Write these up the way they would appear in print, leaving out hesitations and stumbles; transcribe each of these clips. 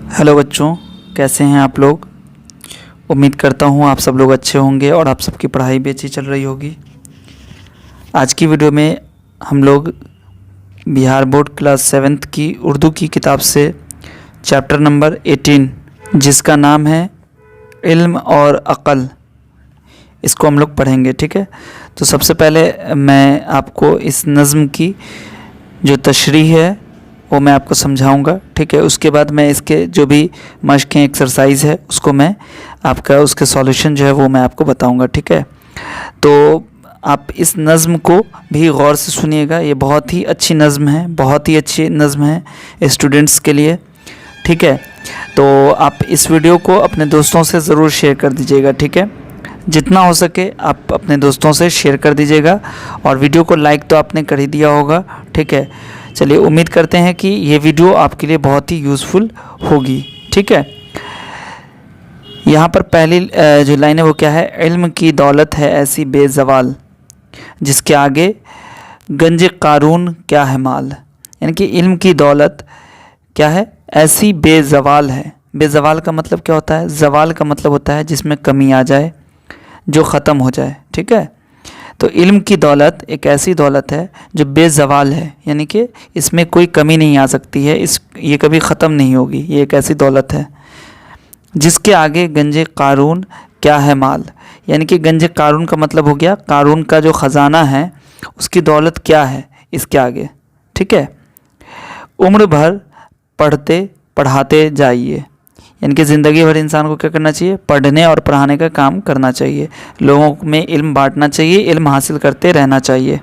Hello बच्चों, कैसे हैं आप लोग। उम्मीद करता हूँ आप सब लोग अच्छे होंगे और आप सबकी पढ़ाई भी अच्छी चल रही होगी। आज की वीडियो में हम लोग बिहार बोर्ड क्लास 7th की उर्दू की किताब से चैप्टर नंबर 18 जिसका नाम है इल्म और अक़ल, इसको हम लोग पढ़ेंगे। ठीक है, तो सबसे पहले मैं आपको इस नज़्म की जो तशरीह है वो मैं आपको समझाऊंगा। ठीक है, उसके बाद मैं इसके जो भी मश्क़ें एक्सरसाइज है उसको मैं आपका उसके सॉल्यूशन जो है वो मैं आपको बताऊंगा। ठीक है, तो आप इस नज़्म को भी गौर से सुनिएगा। ये बहुत ही अच्छी नज़्म है, बहुत ही अच्छी नज़्म है स्टूडेंट्स के लिए। ठीक है, तो आप इस वीडियो को अपने दोस्तों से ज़रूर शेयर कर दीजिएगा। ठीक है, जितना हो सके आप अपने दोस्तों से शेयर कर दीजिएगा और वीडियो को लाइक तो आपने कर ही दिया होगा। ठीक है, चलिए उम्मीद करते हैं कि ये वीडियो आपके लिए बहुत ही यूज़फुल होगी। ठीक है, यहाँ पर पहली जो लाइन है वो क्या है, इल्म की दौलत है ऐसी बेज़वाल जिसके आगे गंज क़ारून क्या है माल। यानी कि इल्म की दौलत क्या है, ऐसी बेज़वाल है। बेज़वाल का मतलब क्या होता है, ज़वाल का मतलब होता है जिसमें कमी आ जाए, जो ख़त्म हो जाए। ठीक है, तो इल्म की दौलत एक ऐसी दौलत है जो बेज़वाल है, यानी कि इसमें कोई कमी नहीं आ सकती है, ये कभी ख़त्म नहीं होगी। ये एक ऐसी दौलत है जिसके आगे गंज क़ारून क्या है माल। यानी कि गंज क़ारून का मतलब हो गया क़ारून का जो ख़जाना है उसकी दौलत क्या है इसके आगे। ठीक है, उम्र भर पढ़ते पढ़ाते जाइए, यानी कि ज़िंदगी भर इंसान को क्या करना चाहिए, पढ़ने और पढ़ाने का काम करना चाहिए। लोगों में इल्म बांटना चाहिए, इल्म हासिल करते रहना चाहिए।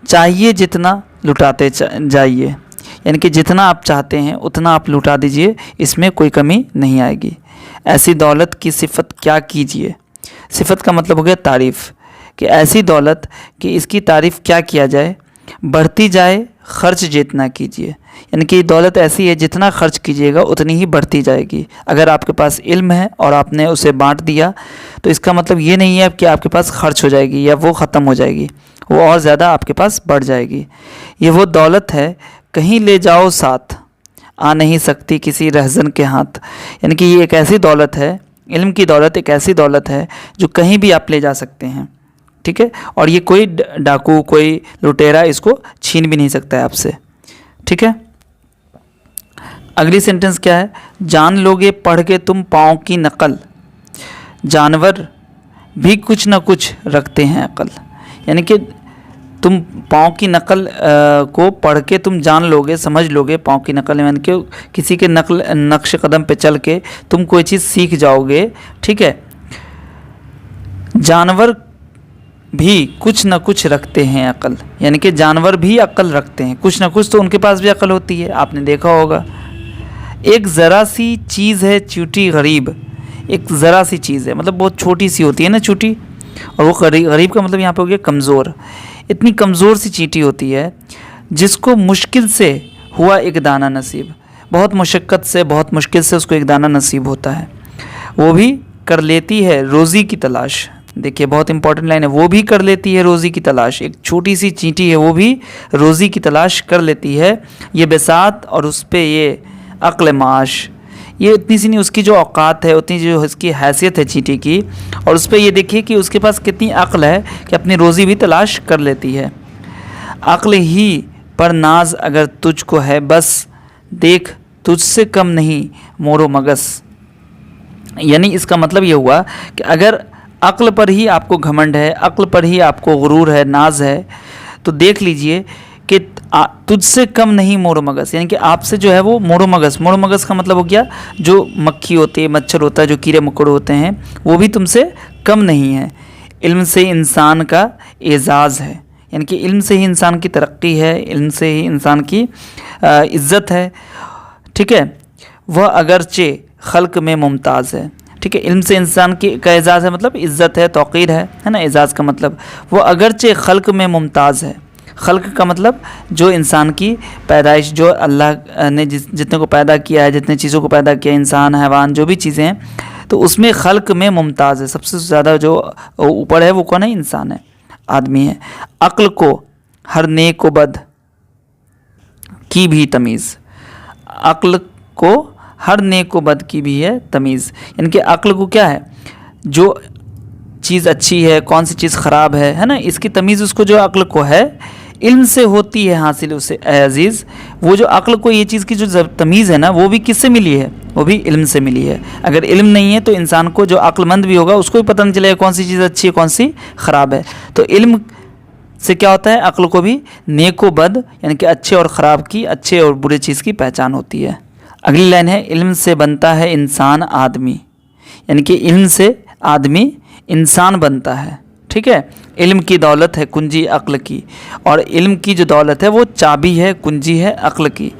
चाहिए जितना लुटाते जाइए, यानी कि जितना आप चाहते हैं उतना आप लुटा दीजिए, इसमें कोई कमी नहीं आएगी। ऐसी दौलत की सिफत क्या कीजिए। सिफत का मतलब हो गया तारीफ़, कि ऐसी दौलत कि इसकी तारीफ़ क्या किया जाए। बढ़ती जाए खर्च जितना कीजिए, यानी कि दौलत ऐसी है जितना खर्च कीजिएगा उतनी ही बढ़ती जाएगी। अगर आपके पास इल्म है और आपने उसे बांट दिया तो इसका मतलब ये नहीं है कि आपके पास खर्च हो जाएगी या वो ख़त्म हो जाएगी, वो और ज़्यादा आपके पास बढ़ जाएगी। ये वो दौलत है कहीं ले जाओ साथ, आ नहीं सकती किसी रहज़न के हाथ। यानी कि ये एक ऐसी दौलत है, इल्म की दौलत एक ऐसी दौलत है जो कहीं भी आप ले जा सकते हैं। ठीक है, और ये कोई डाकू कोई लुटेरा इसको छीन भी नहीं सकता है आपसे। ठीक है, अगली सेंटेंस क्या है, जान लोगे पढ़ के तुम पाँव की नकल, जानवर भी कुछ ना कुछ रखते हैं अकल। यानी कि तुम पाँव की नकल को पढ़ के तुम जान लोगे, समझ लोगे। पाँव की नकल यानी कि किसी के नक्श कदम पे चल के तुम कोई चीज़ सीख जाओगे। ठीक है, जानवर भी कुछ न कुछ रखते हैं अकल, यानी कि जानवर भी अकल रखते हैं, कुछ ना कुछ तो उनके पास भी अकल होती है, आपने देखा होगा। एक ज़रा सी चीज़ है चूटी गरीब, एक ज़रा सी चीज़ है मतलब बहुत छोटी सी होती है ना चूटी, और वो गरीब का मतलब यहाँ पे हो गया कमज़ोर। इतनी कमज़ोर सी चींटी होती है जिसको मुश्किल से हुआ एक दाना नसीब, बहुत मुशक्क़त से बहुत मुश्किल से उसको एक दाना नसीब होता है। वो भी कर लेती है रोज़ी की तलाश। देखिए बहुत इंपॉर्टेंट लाइन है, वो भी कर लेती है रोज़ी की तलाश। एक छोटी सी चींटी है वो भी रोज़ी की तलाश कर लेती है। ये बेसात और उस पर ये अक्ल माश, ये इतनी सी नहीं, उसकी जो औकात है उतनी जो इसकी हैसियत है चींटी की, और उस पर ये देखिए कि उसके पास कितनी अक्ल है कि अपनी रोज़ी भी तलाश कर लेती है। अक्ल ही पर नाज अगर तुझको है बस, देख तुझसे कम नहीं मोरो मगस। यानी इसका मतलब ये हुआ कि अगर अक्ल पर ही आपको घमंड है, अक्ल पर ही आपको गुरूर है, नाज है, तो देख लीजिए कि तुझसे कम नहीं मोरो मगस। यानी कि आपसे जो है वो मोरो मगस का मतलब हो गया जो मक्खी होती है, मच्छर होता है, जो कीड़े मकोड़े होते हैं, वो भी तुमसे कम नहीं है। इल्म से इंसान का एजाज़ है, यानी कि इल्म से ही इंसान की तरक्की है, इल्म से ही इंसान की इज़्ज़त है। ठीक है, वह अगरचे खल्क में मुमताज़ है। ठीक है, इल्म से इंसान की का एजाज़ है मतलब इज़्ज़त है, तौक़ीर है ना। एजाज़ का मतलब वो अगरचे खल्क में मुमताज़ है। खल्क का मतलब जो इंसान की पैदाइश, जो अल्लाह ने जितने को पैदा किया है, जितने चीज़ों को पैदा किया, इंसान हैवान जो भी चीज़ें हैं, तो उसमें खल्क में मुमताज़ है। सबसे ज़्यादा जो ऊपर है वो कौन है, इंसान है, आदमी है। अक्ल को हर नेक व बद की भी तमीज़, अक्ल को हर नेक व बद की भी है तमीज़। यानी कि अक्ल को क्या है, जो चीज़ अच्छी है कौन सी चीज़ ख़राब है ना, इसकी तमीज़ उसको जो अक्ल को है इल्म से होती है हासिल उसे अजीज़। वो जो अक्ल को ये चीज़ की जो तमीज़ है ना, वो भी किससे मिली है, वो भी इल्म से मिली है। अगर इल्म नहीं है तो इंसान को, जो अक्लमंद भी होगा, उसको भी पता नहीं चलेगा कौन सी चीज़ अच्छी है कौन सी ख़राब है। तो इल्म से क्या होता है, अक्ल को भी नेक व बद यानी कि अच्छे और ख़राब की, अच्छे और बुरे चीज़ की पहचान होती है। अगली लाइन है, इल्म से बनता है इंसान आदमी। यानी कि इल्म से आदमी इंसान बनता है। ठीक है, इल्म की दौलत है कुंजी अक्ल की, और इल्म की जो दौलत है वो चाबी है, कुंजी है अक्ल की।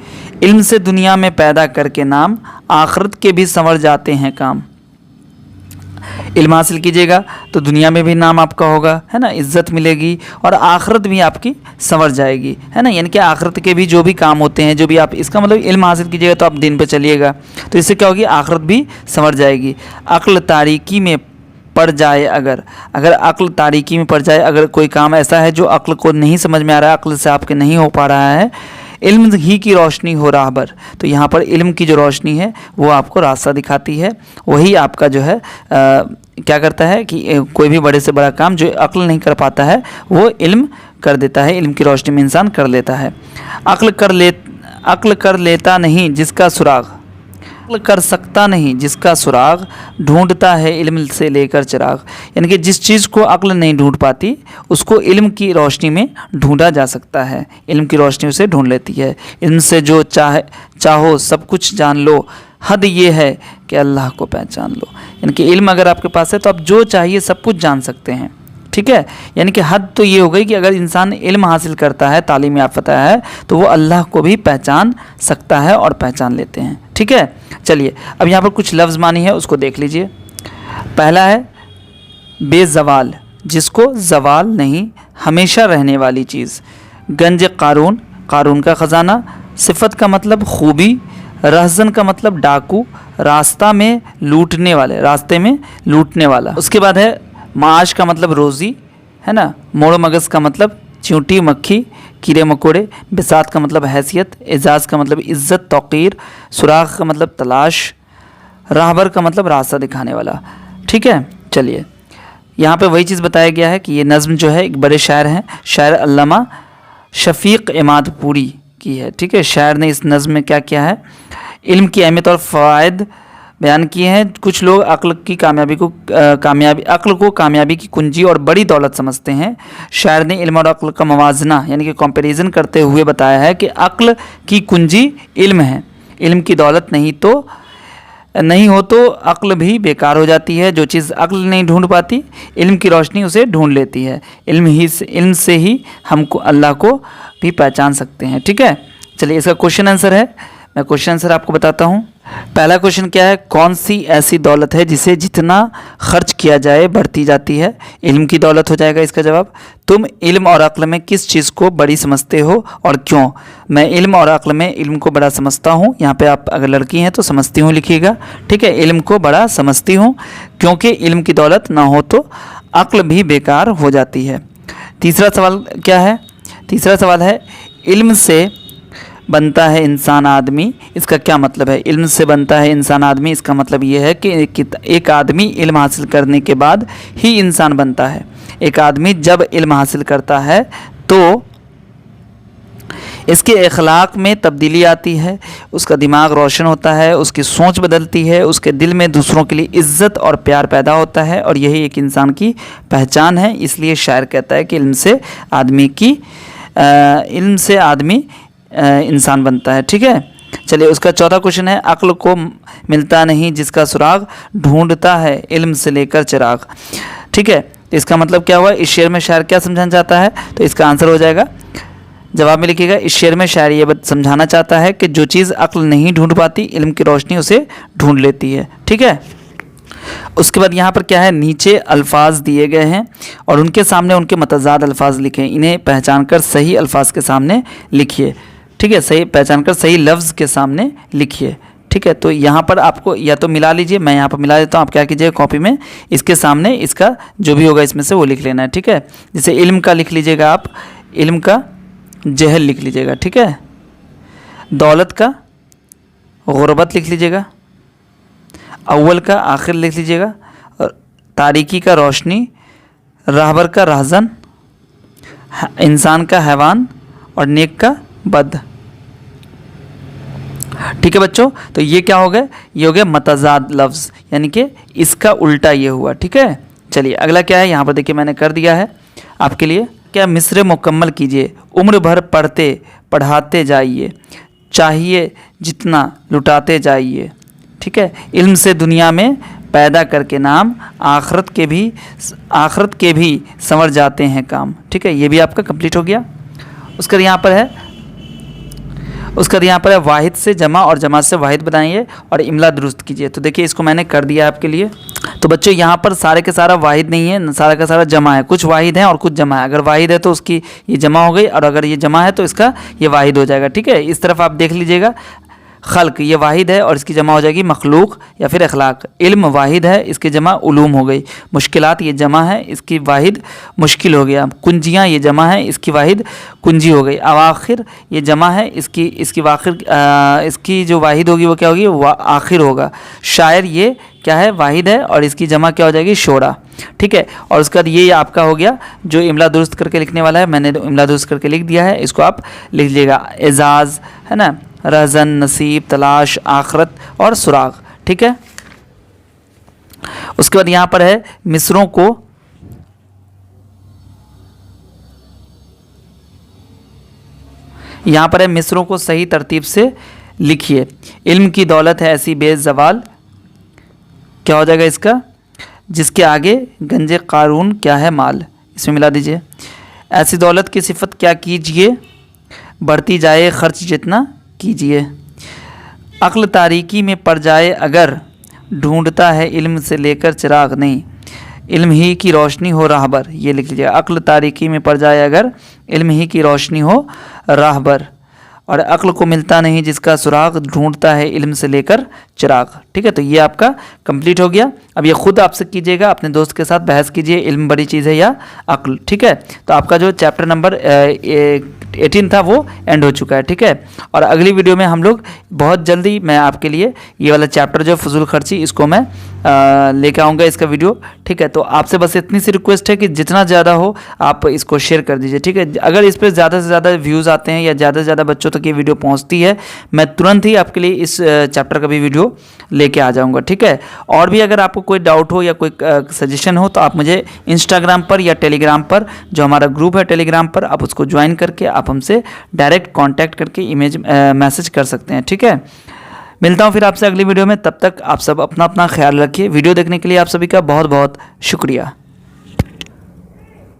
इल्म से दुनिया में पैदा करके नाम, आखिरत के भी संवर जाते हैं काम। इल्म हासिल कीजिएगा तो दुनिया में भी नाम आपका होगा, है ना, इज़्ज़त मिलेगी, और आखिरत भी आपकी संवर जाएगी, है ना। यानी कि आखिरत के भी जो भी काम होते हैं, जो भी आप, इसका मतलब इल्म हासिल कीजिएगा तो आप दिन पे चलिएगा, तो इससे क्या होगी, आखिरत भी संवर जाएगी। अक्ल तारीकी में पड़ जाए, अगर अक्ल तारीकी में पड़ जाए, अगर कोई काम ऐसा है जो अक्ल को नहीं समझ में आ रहा है, अक्ल से आपके नहीं हो पा रहा है, इल्म ही की रोशनी हो राहबर, तो यहाँ पर इल्म की जो रोशनी है वो आपको रास्ता दिखाती है। वही आपका जो है क्या करता है कि कोई भी बड़े से बड़ा काम जो अक्ल नहीं कर पाता है वो इल्म कर देता है, इल्म की रोशनी में इंसान कर लेता है। अक्ल कर लेता नहीं जिसका सुराग, अक्ल कर सकता नहीं जिसका सुराग, ढूंढता है इल्म से लेकर चिराग। यानी कि जिस चीज़ को अक्ल नहीं ढूंढ पाती उसको इल्म की रोशनी में ढूंढा जा सकता है, इल्म की रोशनी उसे ढूंढ लेती है। इल्म से जो चाहो सब कुछ जान लो, हद ये है कि अल्लाह को पहचान लो। यानी कि इल्म अगर आपके पास है तो आप जो चाहिए सब कुछ जान सकते हैं। ठीक है, यानी कि हद तो ये हो गई कि अगर इंसान इल्म हासिल करता है, तालीम याफ्ता है, तो वो अल्लाह को भी पहचान सकता है और पहचान लेते हैं। ठीक है, चलिए अब यहाँ पर कुछ लफ्ज़ मानी है उसको देख लीजिए। पहला है बेज़वाल, जिसको ज़वाल नहीं, हमेशा रहने वाली चीज़। गंज कारून, कारून का ख़जाना। सिफत का मतलब खूबी। रहज़न का मतलब डाकू, रास्ता में लूटने वाले, रास्ते में लूटने वाला। उसके बाद है माश का मतलब रोज़ी, है ना। मोड़ मगज़ का मतलब चींटी मक्खी कीड़े मकोड़े। बिसात का मतलब हैसियत। एजाज़ का मतलब इज़्ज़त तौक़ीर। सुराग का मतलब तलाश। राहबर का मतलब रास्ता दिखाने वाला। ठीक है, चलिए यहाँ पे वही चीज़ बताया गया है कि ये नज़्म जो है एक बड़े शायर हैं, शायर अल्लामा शफ़ीक़ इमादपुरी की है। ठीक है, शायर ने इस नज़्म में क्या किया है, इल्म की अहमियत और फ़वाइद बयान किए हैं। कुछ लोग अक्ल को कामयाबी की कुंजी और बड़ी दौलत समझते हैं। शायर ने इल्म और अक्ल का मवाजना यानी कि कंपैरिजन करते हुए बताया है कि अक्ल की कुंजी इल्म है, इल्म की दौलत नहीं हो तो अक्ल भी बेकार हो जाती है। जो चीज़ अक्ल नहीं ढूंढ पाती, इल्म की रोशनी उसे ढूंढ लेती है। इल्म से ही हमको अल्लाह को भी पहचान सकते हैं। ठीक है, चलिए इसका क्वेश्चन आंसर है, मैं क्वेश्चन आंसर आपको बताता हूँ। पहला क्वेश्चन क्या है, कौन सी ऐसी दौलत है जिसे जितना खर्च किया जाए बढ़ती जाती है। इल्म की दौलत हो जाएगा इसका जवाब। तुम इल्म और अक्ल में किस चीज़ को बड़ी समझते हो और क्यों। मैं इल्म और अक्ल में इल्म को बड़ा समझता हूँ। यहाँ पे आप अगर लड़की हैं तो समझती हूँ लिखिएगा। ठीक है, इल्म को बड़ा समझती हूँ क्योंकि इल्म की दौलत ना हो तो अक्ल भी बेकार हो जाती है। तीसरा सवाल क्या है, तीसरा सवाल है इल्म से बनता है इंसान आदमी, इसका क्या मतलब है। इल्म से बनता है इंसान आदमी, इसका मतलब ये है कि एक आदमी इल्म हासिल करने के बाद ही इंसान बनता है। एक आदमी जब इल्म हासिल करता है तो इसके अखलाक में तब्दीली आती है, उसका दिमाग रोशन होता है, उसकी सोच बदलती है, उसके दिल में दूसरों के लिए इज़्ज़त और प्यार पैदा होता है, और यही एक इंसान की पहचान है। इसलिए शायर कहता है कि इल्म से आदमी इंसान बनता है। ठीक है, चलिए उसका चौथा क्वेश्चन है, अक्ल को मिलता नहीं जिसका सुराग, ढूंढता है इल्म से लेकर चिराग। ठीक है, तो इसका मतलब क्या हुआ, इस शेर में शायर क्या समझाना चाहता है, तो इसका आंसर हो जाएगा, जवाब में लिखिएगा, इस शेर में शायर ये समझाना चाहता है कि जो चीज़ अक्ल नहीं ढूंढ पाती, इल्म की रोशनी उसे ढूंढ लेती है। ठीक है, उसके बाद यहाँ पर क्या है, नीचे अल्फाज दिए गए हैं और उनके सामने उनके मतजाद अल्फाज लिखे, इन्हें पहचान कर सही अल्फाज के सामने लिखिए। ठीक है, सही पहचान कर सही लफ्ज़ के सामने लिखिए। ठीक है, तो यहाँ पर आपको या तो मिला लीजिए, मैं यहाँ पर मिला देता हूँ, आप क्या कीजिएगा कॉपी में इसके सामने इसका जो भी होगा इसमें से वो लिख लेना है। ठीक है, जैसे इल्म का लिख लीजिएगा आप, इल्म का जहल लिख लीजिएगा। ठीक है, दौलत का गुरबत लिख लीजिएगा, अव्वल का आखिर लिख लीजिएगा, तारीकी का रोशनी, राहबर का राहजन, इंसान का हैवान और नेक का बद। ठीक है बच्चों, तो ये क्या हो गया, ये हो गया मतजाद लफ्ज़, यानी कि इसका उल्टा ये हुआ। ठीक है, चलिए अगला क्या है, यहाँ पर देखिए मैंने कर दिया है आपके लिए। क्या मिस्र मुकम्मल कीजिए, उम्र भर पढ़ते पढ़ाते जाइए, चाहिए जितना लुटाते जाइए। ठीक है, इल्म से दुनिया में पैदा करके नाम, आखरत के भी संवर जाते हैं काम। ठीक है, ये भी आपका कंप्लीट हो गया। उसका यहाँ पर है वाहिद से जमा और जमा से वाहिद बनाइए और इमला दुरुस्त कीजिए। तो देखिए इसको मैंने कर दिया है आपके लिए। तो बच्चों यहाँ पर सारे का सारा वाहिद नहीं है, सारा का सारा जमा है, कुछ वाहिद है और कुछ जमा है। अगर वाहिद है तो उसकी ये जमा हो गई, और अगर ये जमा है तो इसका ये वाहिद हो जाएगा। ठीक है, इस तरफ आप देख लीजिएगा, खल्क ये वाहिद है और इसकी जमा हो जाएगी मखलूक या फिर अखलाक। इल्म वाहिद है, इसकी जमा उलूम हो गई। मुश्किलात ये जमा है, इसकी वाहिद मुश्किल हो गया। कुंजियाँ ये जमा है, इसकी वाहिद कुंजी हो गई। अवाखिर ये जमा है, इसकी जो वाहिद होगी वो क्या होगी, आखिर होगा। शायर ये क्या है, वाहिद है और इसकी जमा क्या हो जाएगी, शोरा। ठीक है, और उसके बाद ये आपका हो गया जो इमला दुरुस्त करके लिखने वाला है, मैंने इमला दुरुस्त करके लिख दिया है, इसको आप लिख लीजिएगा। एजाज़ है ना, रज़न, नसीब, तलाश, आखरत और सुराग। ठीक है, उसके बाद यहाँ पर है मिसरों को मिसरों को सही तरतीब से लिखिए। इल्म की दौलत है ऐसी बेज़वाल, क्या हो जाएगा इसका, जिसके आगे गंजे कारून क्या है माल, इसमें मिला दीजिए। ऐसी दौलत की सिफत क्या कीजिए, बढ़ती जाए खर्च जितना कीजिए। अक्ल तारीकी में पड़ जाए अगर, ढूंढता है इल्म से लेकर चिराग नहीं, इल्म ही की रोशनी हो राहबर। ये लिख लीजिए, अक्ल तारीकी में पड़ जाए अगर, इल्म ही की रोशनी हो राहबर। और अक्ल को मिलता नहीं जिसका सुराग, ढूंढता है इल्म से लेकर चिराग। ठीक है, तो ये आपका कंप्लीट हो गया। अब ये खुद आपसे कीजिएगा, अपने दोस्त के साथ बहस कीजिए, इल्म बड़ी चीज़ है या अक्ल। ठीक है, तो आपका जो चैप्टर नंबर 18 था वो एंड हो चुका है। ठीक है, और अगली वीडियो में हम लोग बहुत जल्दी मैं आपके लिए ये वाला चैप्टर जो फजूल खर्ची, इसको मैं लेके आऊँगा इसका वीडियो। ठीक है, तो आपसे बस इतनी सी रिक्वेस्ट है कि जितना ज़्यादा हो आप इसको शेयर कर दीजिए। ठीक है, अगर इस पर ज़्यादा से ज़्यादा व्यूज़ आते हैं या ज़्यादा से ज़्यादा बच्चों तक ये वीडियो पहुँचती है, मैं तुरंत ही आपके लिए इस चैप्टर का भी वीडियो लेके आ जाऊँगा। ठीक है, और भी अगर आपको कोई डाउट हो या कोई सजेशन हो तो आप मुझे इंस्टाग्राम पर या टेलीग्राम पर, जो हमारा ग्रुप है टेलीग्राम पर, आप उसको ज्वाइन करके आप हमसे डायरेक्ट कांटेक्ट करके मैसेज कर सकते हैं। ठीक है, मिलता हूँ फिर आपसे अगली वीडियो में, तब तक आप सब अपना ख्याल रखिए। वीडियो देखने के लिए आप सभी का बहुत बहुत शुक्रिया।